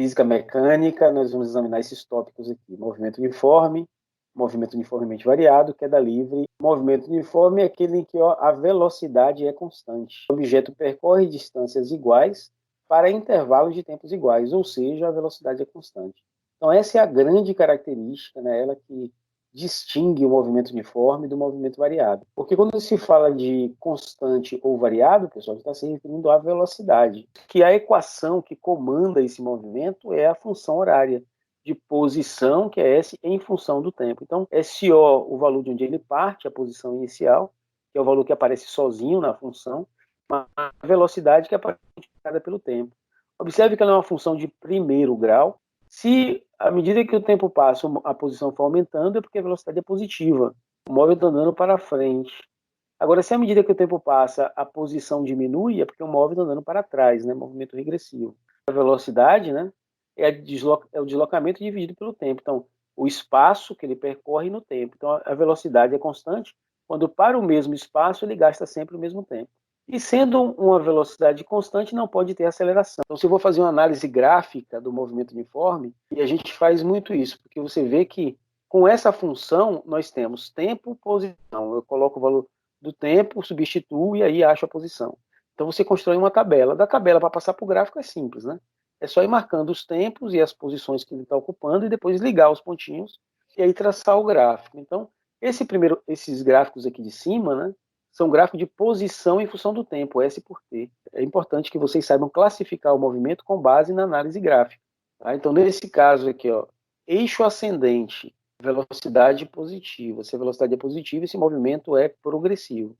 física mecânica, nós vamos examinar esses tópicos aqui. Movimento uniforme, movimento uniformemente variado, queda livre. Movimento uniforme é aquele em que a velocidade é constante. O objeto percorre distâncias iguais para intervalos de tempos iguais, ou seja, a velocidade é constante. Então, essa é a grande característica, né, ela que distingue o movimento uniforme do movimento variado. Porque quando se fala de constante ou variado, pessoal, está se referindo à velocidade. Que a equação que comanda esse movimento é a função horária de posição, que é S, em função do tempo. Então, SO, o valor de onde ele parte, a posição inicial, que é o valor que aparece sozinho na função, mas a velocidade que aparece multiplicada pelo tempo. Observe que ela é uma função de primeiro grau. Se, à medida que o tempo passa, a posição for aumentando, é porque a velocidade é positiva. O móvel está andando para frente. Agora, se à medida que o tempo passa, a posição diminui, é porque o móvel está andando para trás, né? Movimento regressivo. A velocidade, né, é o deslocamento dividido pelo tempo. Então, o espaço que ele percorre no tempo. Então, a velocidade é constante. Quando para o mesmo espaço, ele gasta sempre o mesmo tempo. E sendo uma velocidade constante, não pode ter aceleração. Então, se eu vou fazer uma análise gráfica do movimento uniforme, e a gente faz muito isso, porque você vê que com essa função, nós temos tempo, posição. Eu coloco o valor do tempo, substituo e aí acho a posição. Então, você constrói uma tabela. Da tabela para passar para o gráfico é simples, né? É só ir marcando os tempos e as posições que ele está ocupando e depois ligar os pontinhos e aí traçar o gráfico. Então, esses gráficos aqui de cima, né, são gráficos de posição em função do tempo, S por T. É importante que vocês saibam classificar o movimento com base na análise gráfica. Tá? Então, nesse caso aqui, ó, eixo ascendente, velocidade positiva. Se a velocidade é positiva, esse movimento é progressivo.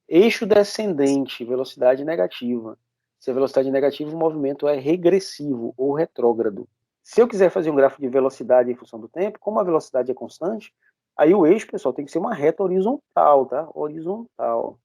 Eixo descendente, velocidade negativa. Se a velocidade é negativa, o movimento é regressivo ou retrógrado. Se eu quiser fazer um gráfico de velocidade em função do tempo, como a velocidade é constante, aí o eixo, pessoal, tem que ser uma reta horizontal, tá? Horizontal.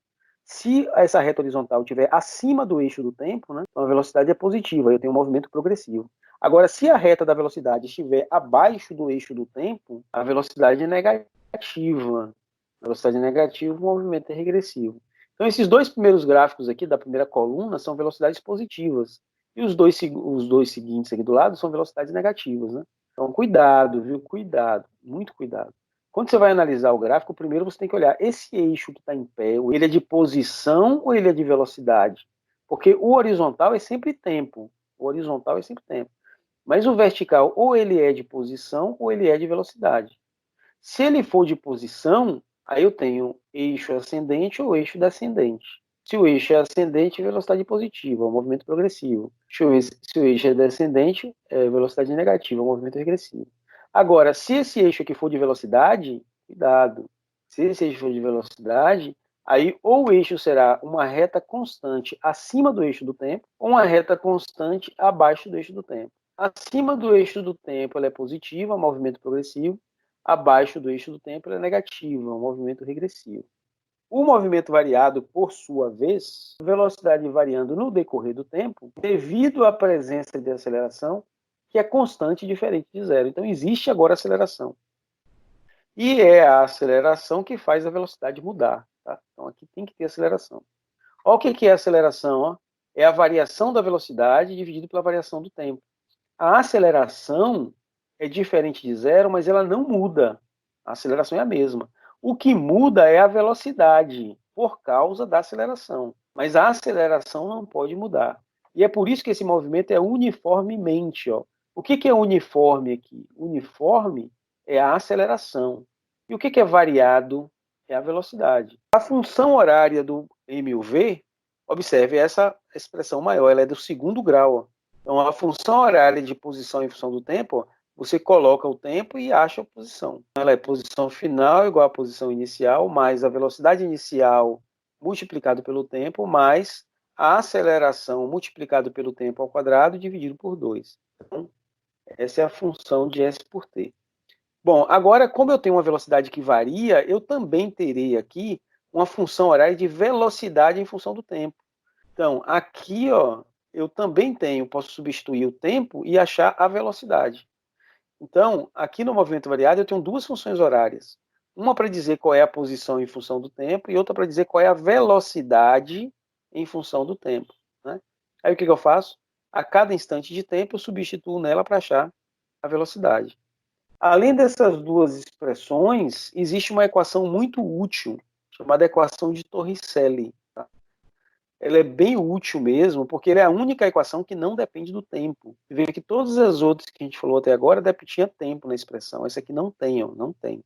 Se essa reta horizontal estiver acima do eixo do tempo, né, então a velocidade é positiva, eu tenho um movimento progressivo. Agora, se a reta da velocidade estiver abaixo do eixo do tempo, a velocidade é negativa. A velocidade é negativa, o movimento é regressivo. Então, esses dois primeiros gráficos aqui da primeira coluna são velocidades positivas. E os dois seguintes aqui do lado são velocidades negativas, né? Então, cuidado, viu? Cuidado, muito cuidado. Quando você vai analisar o gráfico, primeiro você tem que olhar esse eixo que está em pé, ele é de posição ou ele é de velocidade? Porque o horizontal é sempre tempo. O horizontal é sempre tempo. Mas o vertical, ou ele é de posição ou ele é de velocidade. Se ele for de posição, aí eu tenho eixo ascendente ou eixo descendente. Se o eixo é ascendente, velocidade positiva, movimento progressivo. Se o eixo é descendente, é velocidade negativa, movimento regressivo. Agora, se esse eixo aqui for de velocidade, cuidado. Se esse eixo for de velocidade, aí ou o eixo será uma reta constante acima do eixo do tempo, ou uma reta constante abaixo do eixo do tempo. Acima do eixo do tempo, ela é positiva, movimento progressivo. Abaixo do eixo do tempo, ela é negativa, um movimento regressivo. O movimento variado, por sua vez, velocidade variando no decorrer do tempo, devido à presença de aceleração, que é constante e diferente de zero. Então, existe agora aceleração. E é a aceleração que faz a velocidade mudar. Tá? Então, aqui tem que ter aceleração. Olha o que é a aceleração. Ó. É a variação da velocidade dividido pela variação do tempo. A aceleração é diferente de zero, mas ela não muda. A aceleração é a mesma. O que muda é a velocidade, por causa da aceleração. Mas a aceleração não pode mudar. E é por isso que esse movimento é uniformemente. Ó. O que é uniforme aqui? Uniforme é a aceleração. E o que é variado? É a velocidade. A função horária do MUV, observe essa expressão maior, ela é do segundo grau. Ó. Então, a função horária de posição em função do tempo, você coloca o tempo e acha a posição. Ela é posição final igual à posição inicial, mais a velocidade inicial multiplicado pelo tempo, mais a aceleração multiplicado pelo tempo ao quadrado dividido por 2. Então, essa é a função de S por T. Bom, agora, como eu tenho uma velocidade que varia, eu também terei aqui uma função horária de velocidade em função do tempo. Então, aqui, ó, eu também posso substituir o tempo e achar a velocidade. Então, aqui no movimento variado, eu tenho duas funções horárias. Uma para dizer qual é a posição em função do tempo e outra para dizer qual é a velocidade em função do tempo. Né? Aí o que eu faço? A cada instante de tempo, eu substituo nela para achar a velocidade. Além dessas duas expressões, existe uma equação muito útil, chamada equação de Torricelli. Tá? Ela é bem útil mesmo, porque ela é a única equação que não depende do tempo. Veja que todas as outras que a gente falou até agora tinha tempo na expressão. Essa aqui não tem, ó, não tem.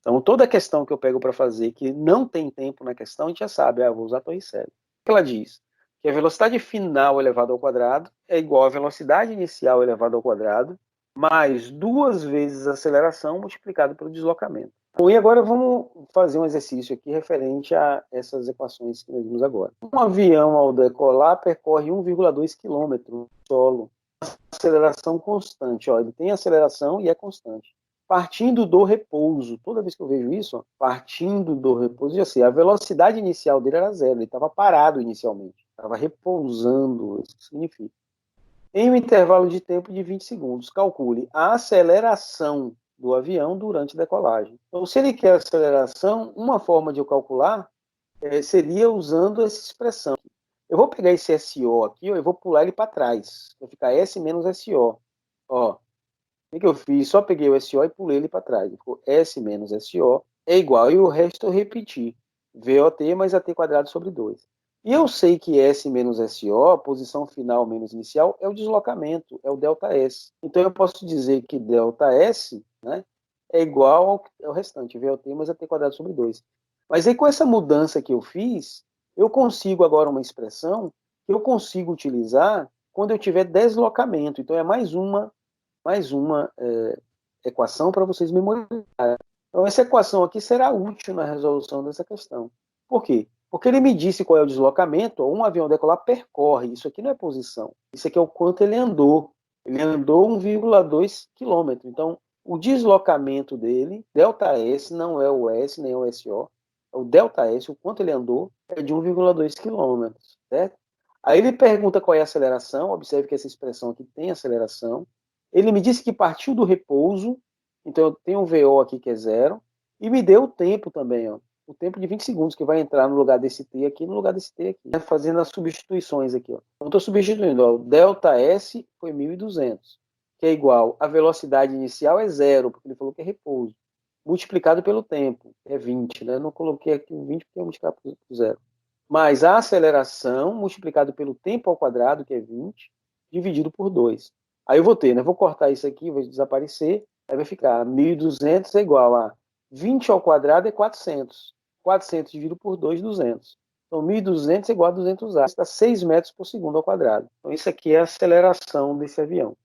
Então, toda questão que eu pego para fazer que não tem tempo na questão, a gente já sabe, vou usar a Torricelli. O que ela diz? Que a velocidade final elevada ao quadrado é igual à velocidade inicial elevada ao quadrado, mais 2 vezes a aceleração multiplicado pelo deslocamento. Bom, e agora vamos fazer um exercício aqui referente a essas equações que nós vimos agora. Um avião, ao decolar, percorre 1,2 km no solo, aceleração constante. Ó, ele tem aceleração e é constante. Partindo do repouso, toda vez que eu vejo isso, ó, partindo do repouso, já sei, a velocidade inicial dele era zero, ele estava parado inicialmente, estava repousando, isso significa. Em um intervalo de tempo de 20 segundos, calcule a aceleração do avião durante a decolagem. Então, se ele quer aceleração, uma forma de eu calcular seria usando essa expressão. Eu vou pegar esse SO aqui, ó, eu vou pular ele para trás. Vai ficar S menos SO. Ó, o que eu fiz? Só peguei o SO e pulei ele para trás. Ficou S menos SO é igual. E o resto eu repeti. VOT mais AT quadrado sobre 2. E eu sei que S menos SO, posição final menos inicial, é o deslocamento, é o ΔS. Então eu posso dizer que ΔS, né, é igual ao restante, VOT mais AT quadrado sobre 2. Mas aí com essa mudança que eu fiz, eu consigo agora uma expressão que eu consigo utilizar quando eu tiver deslocamento. Então é mais uma equação para vocês memorizarem. Então essa equação aqui será útil na resolução dessa questão. Por quê? Porque ele me disse qual é o deslocamento. Um avião decolar percorre. Isso aqui não é posição. Isso aqui é o quanto ele andou. Ele andou 1,2 km. Então, o deslocamento dele, ΔS, não é o S nem o SO. O ΔS, o quanto ele andou, é de 1,2 km. Certo? Aí ele pergunta qual é a aceleração. Observe que essa expressão aqui tem aceleração. Ele me disse que partiu do repouso. Então, eu tenho um VO aqui que é zero. E me deu o tempo também, ó. O tempo de 20 segundos que vai entrar no lugar desse T aqui, no lugar desse T aqui. Fazendo as substituições aqui, ó. Então, estou substituindo, ó. O ΔS foi 1.200, que é igual a velocidade inicial é zero, porque ele falou que é repouso, multiplicado pelo tempo, é 20, né? Eu não coloquei aqui o 20 porque é multiplicar por zero. Mais a aceleração, multiplicado pelo tempo ao quadrado, que é 20, dividido por 2. Aí eu vou ter, né? Vou cortar isso aqui, vai desaparecer, aí vai ficar 1.200 é igual a 20 ao quadrado é 400. 400 dividido por 2, 200. Então, 1.200 é igual a 200 ar. Isso dá 6 metros por segundo ao quadrado. Então, isso aqui é a aceleração desse avião.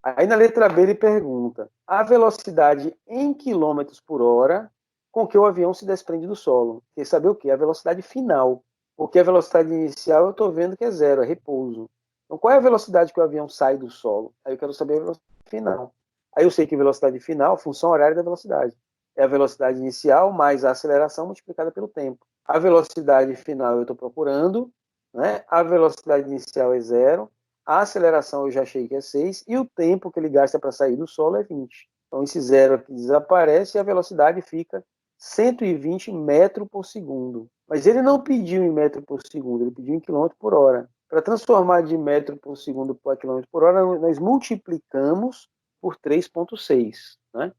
Aí, na letra B, ele pergunta a velocidade em quilômetros por hora com que o avião se desprende do solo. Quer saber o quê? A velocidade final. Porque a velocidade inicial eu estou vendo que é zero, é repouso. Então, qual é a velocidade que o avião sai do solo? Aí eu quero saber a velocidade final. Aí eu sei que a velocidade final, função horária da velocidade, é a velocidade inicial mais a aceleração multiplicada pelo tempo. A velocidade final eu estou procurando, né? A velocidade inicial é zero, a aceleração eu já achei que é 6, e o tempo que ele gasta para sair do solo é 20. Então esse zero aqui desaparece e a velocidade fica 120 metros por segundo. Mas ele não pediu em metro por segundo, ele pediu em quilômetro por hora. Para transformar de metro por segundo para quilômetro por hora, nós multiplicamos por 3,6, né?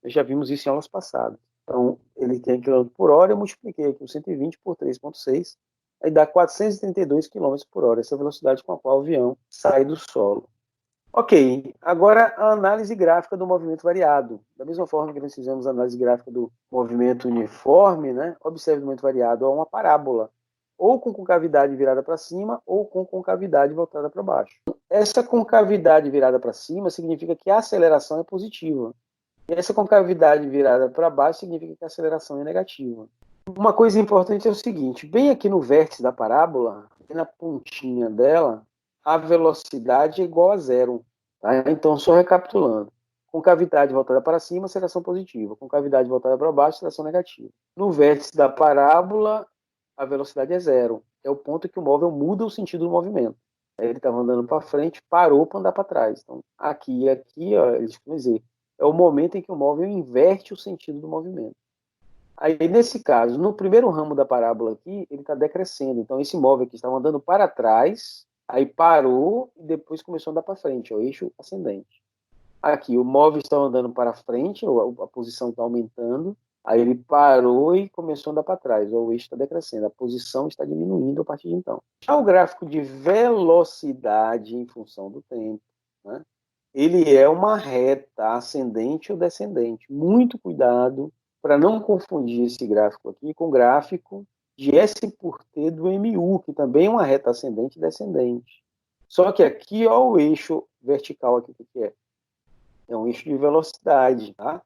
Nós já vimos isso em aulas passadas. Então, ele tem km por hora, eu multipliquei aqui o 120 por 3,6, aí dá 432 km por hora, essa é a velocidade com a qual o avião sai do solo. Ok, agora a análise gráfica do movimento variado. Da mesma forma que nós fizemos a análise gráfica do movimento uniforme, né? Observe o movimento variado, é uma parábola, ou com concavidade virada para cima, ou com concavidade voltada para baixo. Essa concavidade virada para cima significa que a aceleração é positiva. E essa concavidade virada para baixo significa que a aceleração é negativa. Uma coisa importante é o seguinte, bem aqui no vértice da parábola, na pontinha dela, a velocidade é igual a zero. Tá? Então, só recapitulando. Concavidade voltada para cima, aceleração positiva. Concavidade voltada para baixo, aceleração negativa. No vértice da parábola, a velocidade é zero. É o ponto que o móvel muda o sentido do movimento. Ele estava andando para frente, parou para andar para trás. Então, aqui e aqui, ó, eles vão dizer, é o momento em que o móvel inverte o sentido do movimento. Aí, nesse caso, no primeiro ramo da parábola aqui, ele está decrescendo. Então, esse móvel aqui estava andando para trás, Aí parou e depois começou a andar para frente, o eixo ascendente. Aqui, o móvel está andando para frente, a posição está aumentando, aí ele parou e começou a andar para trás, o eixo está decrescendo, a posição está diminuindo a partir de então. Já o gráfico de velocidade em função do tempo, né, ele é uma reta ascendente ou descendente. Muito cuidado para não confundir esse gráfico aqui com o gráfico de S por T do MU, que também é uma reta ascendente e descendente. Só que aqui, ó, o eixo vertical aqui, o que é? É um eixo de velocidade, tá?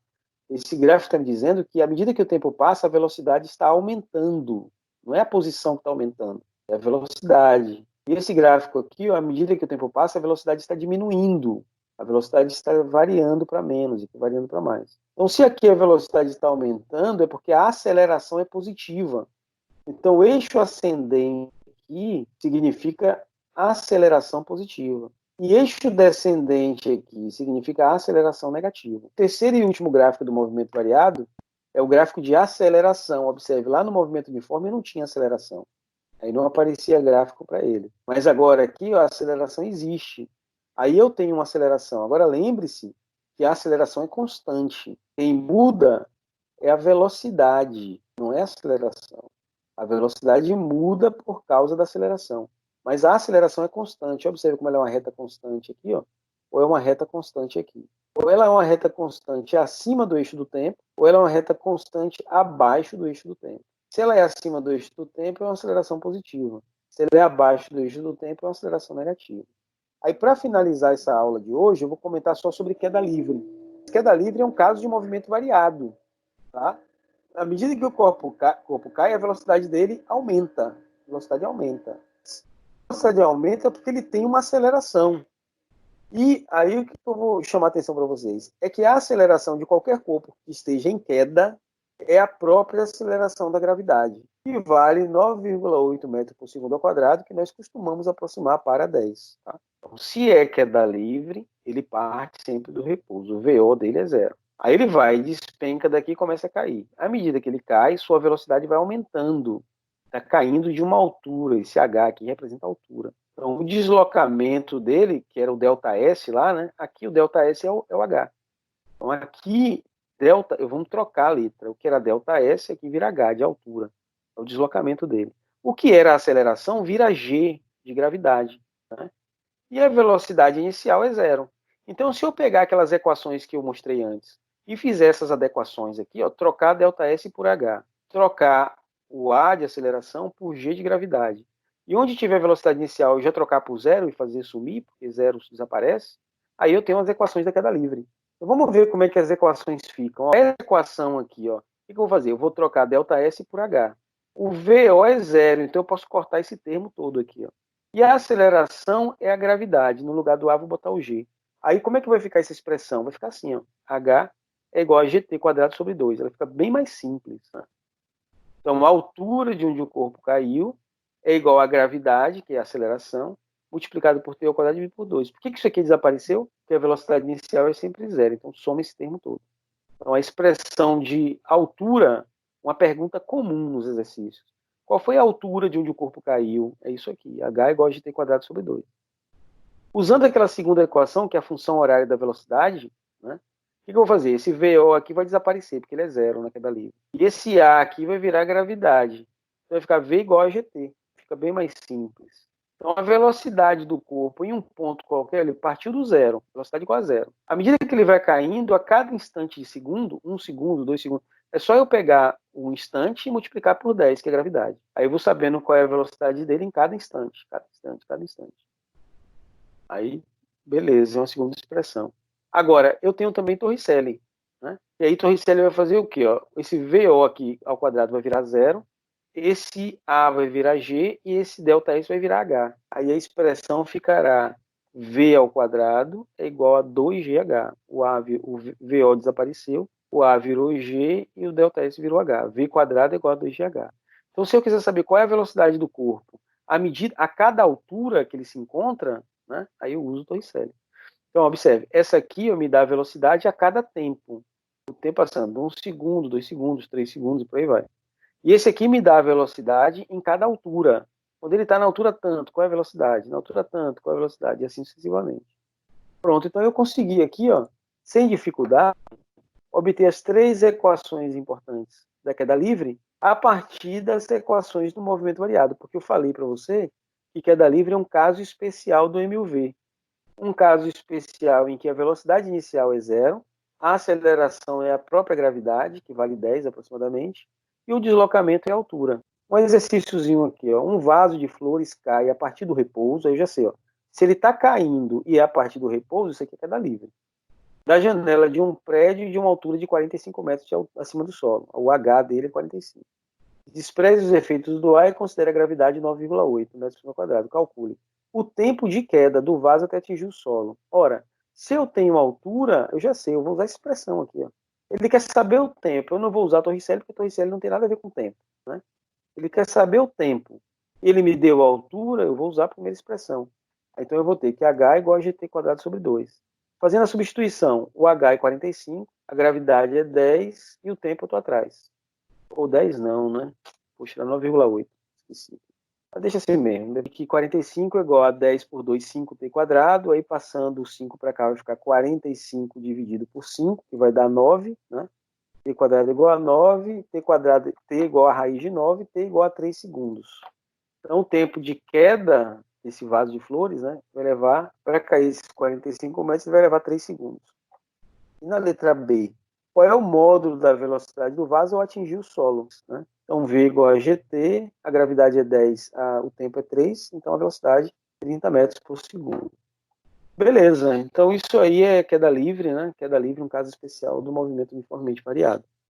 Esse gráfico está me dizendo que, à medida que o tempo passa, a velocidade está aumentando. Não é a posição que está aumentando, é a velocidade. E esse gráfico aqui, ó, à medida que o tempo passa, a velocidade está diminuindo. A velocidade está variando para menos e variando para mais. Então, se aqui a velocidade está aumentando, é porque a aceleração é positiva. Então, o eixo ascendente aqui significa aceleração positiva. E eixo descendente aqui significa aceleração negativa. O terceiro e último gráfico do movimento variado é o gráfico de aceleração. Observe, lá no movimento uniforme não tinha aceleração. Aí não aparecia gráfico para ele. Mas agora aqui ó, a aceleração existe. Aí eu tenho uma aceleração. Agora lembre-se que a aceleração é constante. Quem muda é a velocidade, não é a aceleração. A velocidade muda por causa da aceleração. Mas a aceleração é constante. Observe como ela é uma reta constante aqui, ó, ou é uma reta constante aqui. Ou ela é uma reta constante acima do eixo do tempo, ou ela é uma reta constante abaixo do eixo do tempo. Se ela é acima do eixo do tempo, é uma aceleração positiva. Se ela é abaixo do eixo do tempo, é uma aceleração negativa. Aí, para finalizar essa aula de hoje, eu vou comentar só sobre queda livre. Queda livre é um caso de movimento variado. Tá? À medida que o corpo cai, a velocidade dele aumenta. A velocidade aumenta. A velocidade aumenta porque ele tem uma aceleração. E aí o que eu vou chamar a atenção para vocês é que a aceleração de qualquer corpo que esteja em queda é a própria aceleração da gravidade, que vale 9,8 metros por segundo ao quadrado, que nós costumamos aproximar para 10. Tá? Então, se é queda livre, ele parte sempre do repouso. O VO dele é zero. Aí ele vai, despenca daqui e começa a cair. À medida que ele cai, sua velocidade vai aumentando. Está caindo de uma altura. Esse H aqui representa a altura. Então, o deslocamento dele, que era o ΔS lá, né? Aqui o ΔS é o H. Então, aqui, delta, vamos trocar a letra. O que era ΔS, aqui vira H, de altura. É o deslocamento dele. O que era a aceleração vira G, de gravidade. Né? E a velocidade inicial é zero. Então, se eu pegar aquelas equações que eu mostrei antes e fizer essas adequações aqui, ó, trocar ΔS por H, trocar o A de aceleração por G de gravidade, e onde tiver velocidade inicial eu já trocar por zero e fazer sumir, porque zero desaparece, aí eu tenho as equações da queda livre. Então, vamos ver como é que as equações ficam. Essa equação aqui, ó, o que eu vou fazer? Eu vou trocar ΔS por H. O VO é zero, então eu posso cortar esse termo todo aqui, ó. E a aceleração é a gravidade. No lugar do A, vou botar o G. Aí, como é que vai ficar essa expressão? Vai ficar assim, ó. H é igual a GT quadrado sobre 2. Ela fica bem mais simples. Né? Então, a altura de onde o corpo caiu é igual à gravidade, que é a aceleração, multiplicado por T ao quadrado dividido por 2. Por que isso aqui desapareceu? Porque a velocidade inicial é sempre zero. Então, soma esse termo todo. Então, a expressão de altura, uma pergunta comum nos exercícios. Qual foi a altura de onde o corpo caiu? É isso aqui. H é igual a GT quadrado sobre 2. Usando aquela segunda equação, que é a função horária da velocidade, né, o que eu vou fazer? Esse VO aqui vai desaparecer, porque ele é zero na queda livre. E esse A aqui vai virar gravidade. Então vai ficar V igual a GT. Fica bem mais simples. Então a velocidade do corpo em um ponto qualquer, ele partiu do zero. Velocidade igual a zero. À medida que ele vai caindo, a cada instante de segundo, 1 segundo, 2 segundos, é só eu pegar o instante e multiplicar por 10, que é a gravidade. Aí eu vou sabendo qual é a velocidade dele em cada instante. Cada instante, cada instante. Aí, beleza, é uma segunda expressão. Agora, eu tenho também Torricelli. Né? E aí, Torricelli vai fazer o quê? Ó? Esse VO aqui ao quadrado vai virar zero, esse A vai virar G e esse ΔS vai virar H. Aí a expressão ficará V ao quadrado é igual a 2GH. O VO desapareceu, o A virou G e o ΔS virou H. V quadrado é igual a 2GH. Então, se eu quiser saber qual é a velocidade do corpo a cada altura que ele se encontra, né, aí eu uso o Torricelli. Então, observe, essa aqui me dá a velocidade a cada tempo. O tempo passando 1 segundo, 2 segundos, 3 segundos e por aí vai. E esse aqui me dá a velocidade em cada altura. Quando ele está na altura tanto, qual é a velocidade? Na altura tanto, qual é a velocidade? E assim sucessivamente. Pronto, então eu consegui aqui, ó, sem dificuldade, obter as 3 equações importantes da queda livre a partir das equações do movimento variado, porque eu falei para você que queda livre é um caso especial do MUV. Um caso especial em que a velocidade inicial é zero, a aceleração é a própria gravidade, que vale 10 aproximadamente, e o deslocamento é a altura. Um exercíciozinho aqui, ó, um vaso de flores cai a partir do repouso, aí eu já sei, ó, se ele está caindo e é a partir do repouso, isso aqui é queda livre. Da janela de um prédio de uma altura de 45 metros acima do solo. O H dele é 45. Despreze os efeitos do ar e considere a gravidade 9,8 metros por quadrado. Calcule o tempo de queda do vaso até atingir o solo. Ora, se eu tenho altura, eu já sei, eu vou usar essa expressão aqui. Ó. Ele quer saber o tempo. Eu não vou usar a Torricelli, porque a Torricelli não tem nada a ver com o tempo. Né? Ele quer saber o tempo. Ele me deu a altura, eu vou usar a primeira expressão. Então eu vou ter que H é igual a GT quadrado sobre 2. Fazendo a substituição, o H é 45, a gravidade é 10 e o tempo eu estou atrás. Ou 10 não, né? Puxa, 9,8. Esqueci. Mas deixa assim mesmo. Que 45 é igual a 10 por 2, 5t quadrado. Aí passando o 5 para cá vai ficar 45 dividido por 5, que vai dar 9, né? T quadrado é igual a 9, t quadrado t igual a raiz de 9, t igual a 3 segundos. Então o tempo de queda desse vaso de flores, né, vai levar, para cair esses 45 metros, vai levar 3 segundos. E na letra B, qual é o módulo da velocidade do vaso ao atingir o solo? Né? Então V igual a GT, a gravidade é 10, o tempo é 3, então a velocidade é 30 metros por segundo. Beleza, então isso aí é queda livre, né? Queda livre, um caso especial do movimento uniformemente variado.